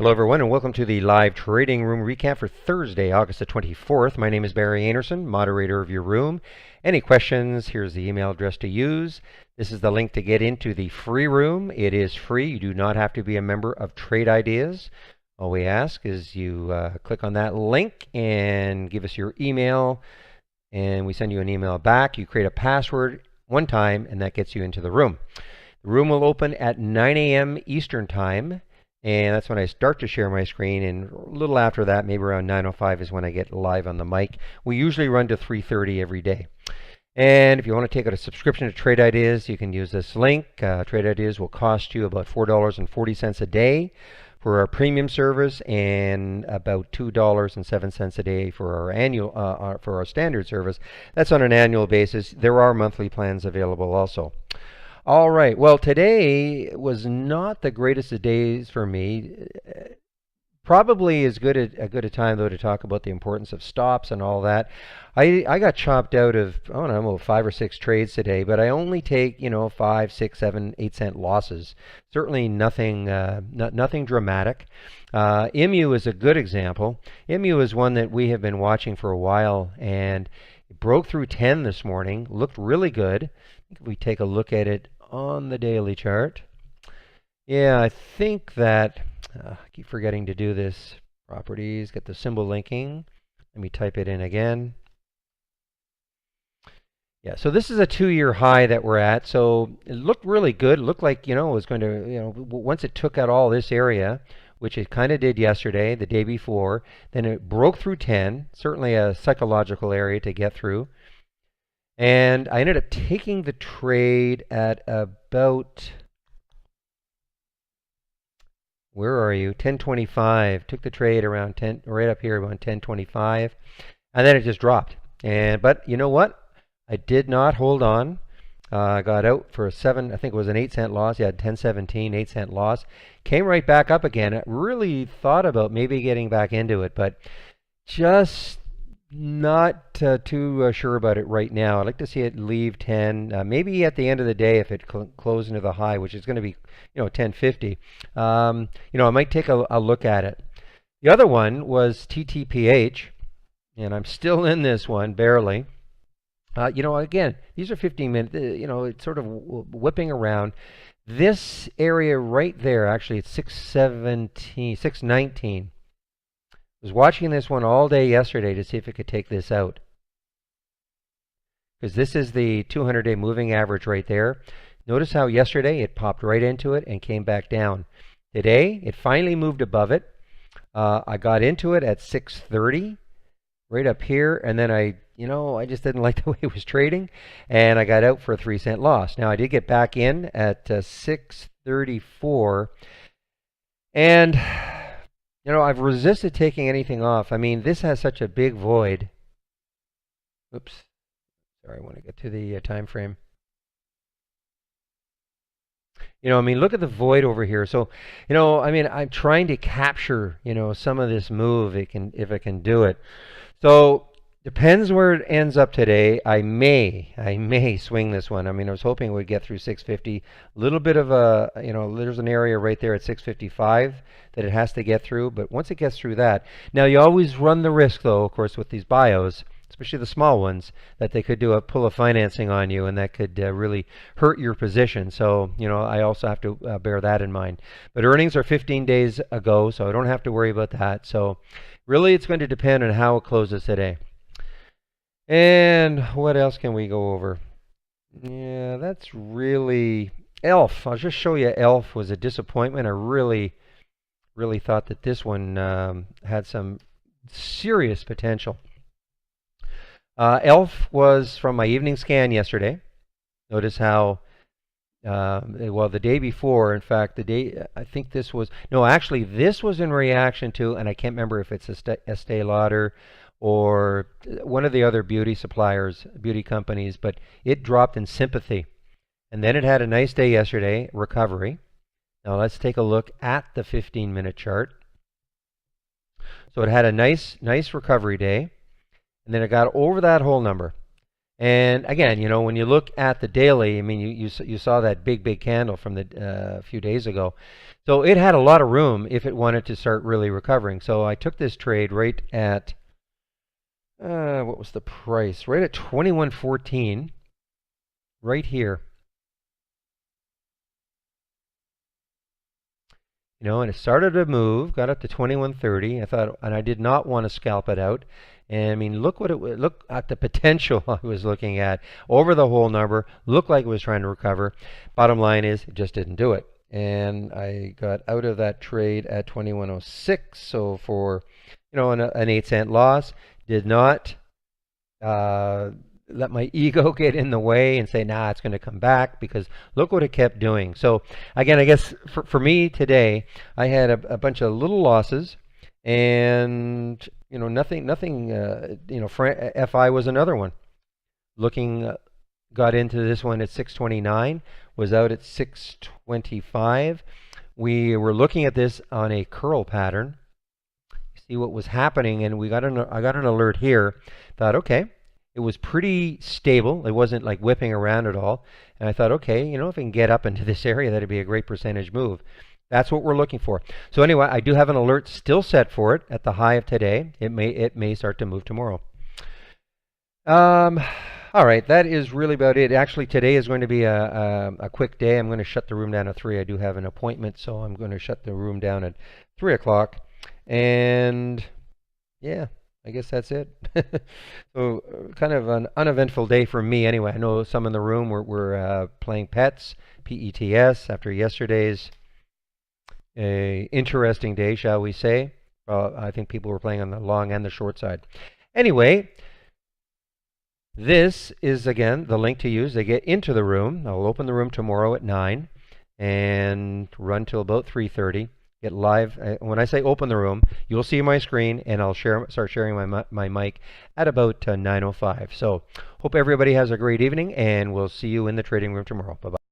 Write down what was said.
Hello everyone and welcome to the live trading room recap for Thursday, August the 24th. My name is Barry Anderson, moderator of your room. Any questions, here's the email address to use. This is the link to get into the free room. It is free. You do not have to be a member of Trade Ideas. All we ask is you click on that link and give us your email, and we send you an email back. You create a password one time and that gets you into the room. The room will open at 9 a.m. Eastern Time. And that's when I start to share my screen, and a little after that, maybe around 9:05 is when I get live on the mic. We usually run to 3:30 every day. And if you want to take out a subscription to Trade Ideas, you can use this link. Trade Ideas will cost you about $4.40 a day for our premium service, and about $2.07 a day for our annual for our standard service. That's on an annual basis. There are monthly plans available also. All right. Well, today was not the greatest of days for me. Probably as good a time though to talk about the importance of stops and all that. I got chopped out of, I don't know, 5 or 6 trades today, but I only take 5, 6, 7, 8 cent losses. Certainly nothing nothing dramatic. IMU is a good example. IMU is one that we have been watching for a while, and it broke through 10 this morning. Looked really good. If we take a look at it on the daily chart, yeah, I think that I keep forgetting to do this. Properties, get the symbol linking. Let me type it in again. Yeah, so this is a 2-year high that we're at. So it looked really good. It looked like it was going to once it took out all this area, which it kind of did yesterday, the day before, then it broke through 10. Certainly a psychological area to get through. And I ended up taking the trade at about, where are you? 10.25. Took the trade around 10, right up here around 10.25, and then it just dropped. But you know what? I did not hold on. I got out for a 7. I think it was an 8 cent loss. Yeah, 10.17, 8 cent loss. Came right back up again. I really thought about maybe getting back into it, but just not too sure about it right now. I'd like to see it leave 10. Maybe at the end of the day, if it closes into the high, which is going to be 10.50. I might take a look at it. The other one was TTPH, and I'm still in this one barely. Again, these are 15-minute. It's sort of whipping around. This area right there, actually, it's 617, 619. Was watching this one all day yesterday to see if it could take this out, because this is the 200-day moving average right there. Notice how yesterday it popped right into it and came back down. Today it finally moved above it. I got into it at 6:30, right up here, and then I just didn't like the way it was trading, and I got out for a 3 cent loss. Now I did get back in at 6:34, and I've resisted taking anything off. I mean, this has such a big void. Oops. Sorry, I want to get to the time frame. Look at the void over here. So, I'm trying to capture, some of this move if I can do it. So, depends where it ends up today. I may swing this one. I was hoping it would get through 650. A little bit of a, there's an area right there at 655 that it has to get through. But once it gets through that, now you always run the risk, though, of course, with these bios, especially the small ones, that they could pull a financing on you, and that could really hurt your position. So, I also have to bear that in mind. But earnings are 15 days ago, so I don't have to worry about that. So, really, it's going to depend on how it closes today. And what else can we go over? Yeah, that's really ELF. I'll just show you ELF was a disappointment. I really thought that this one had some serious potential. ELF was from my evening scan yesterday. Notice how, the day before, in fact, I think this was, no, actually, this was in reaction to, and I can't remember if it's Estee Lauder or one of the other beauty suppliers, beauty companies, but it dropped in sympathy. And then it had a nice day yesterday, recovery. Now let's take a look at the 15-minute chart. So it had a nice recovery day, and then it got over that whole number. And again, when you look at the daily, I mean, you saw that big candle from the few days ago. So it had a lot of room if it wanted to start really recovering. So I took this trade right at what was the price? Right at 21.14, right here. And it started to move, got up to 21.30. I thought, and I did not want to scalp it out. And I mean, look at the potential I was looking at over the whole number. Looked like it was trying to recover. Bottom line is, it just didn't do it. And I got out of that trade at 21.06. So for an 8-cent loss, did not let my ego get in the way and say, nah, it's going to come back, because look what it kept doing. So again, I guess for me today, I had a bunch of little losses, and nothing. FI was another one. Got into this one at 629, was out at 625. We were looking at this on a curl pattern, see what was happening, and I got an alert here. Thought, okay, it was pretty stable. It wasn't like whipping around at all. And I thought, okay, if I can get up into this area, that'd be a great percentage move. That's what we're looking for. So anyway, I do have an alert still set for it at the high of today. It may start to move tomorrow. All right, that is really about it. Actually, today is going to be a quick day. I'm going to shut the room down at 3. I do have an appointment, so I'm going to shut the room down at 3 o'clock. And yeah, I guess that's it. So kind of an uneventful day for me anyway. I know some in the room were playing pets, PETS, after yesterday's interesting day, shall we say. I think people were playing on the long and the short side. Anyway, this is, again, the link to use to get into the room. I'll open the room tomorrow at 9 and run till about 3:30. Get live. When I say open the room, you'll see my screen, and I'll start sharing my mic at about 9:05. So hope everybody has a great evening, and we'll see you in the trading room tomorrow. Bye-bye.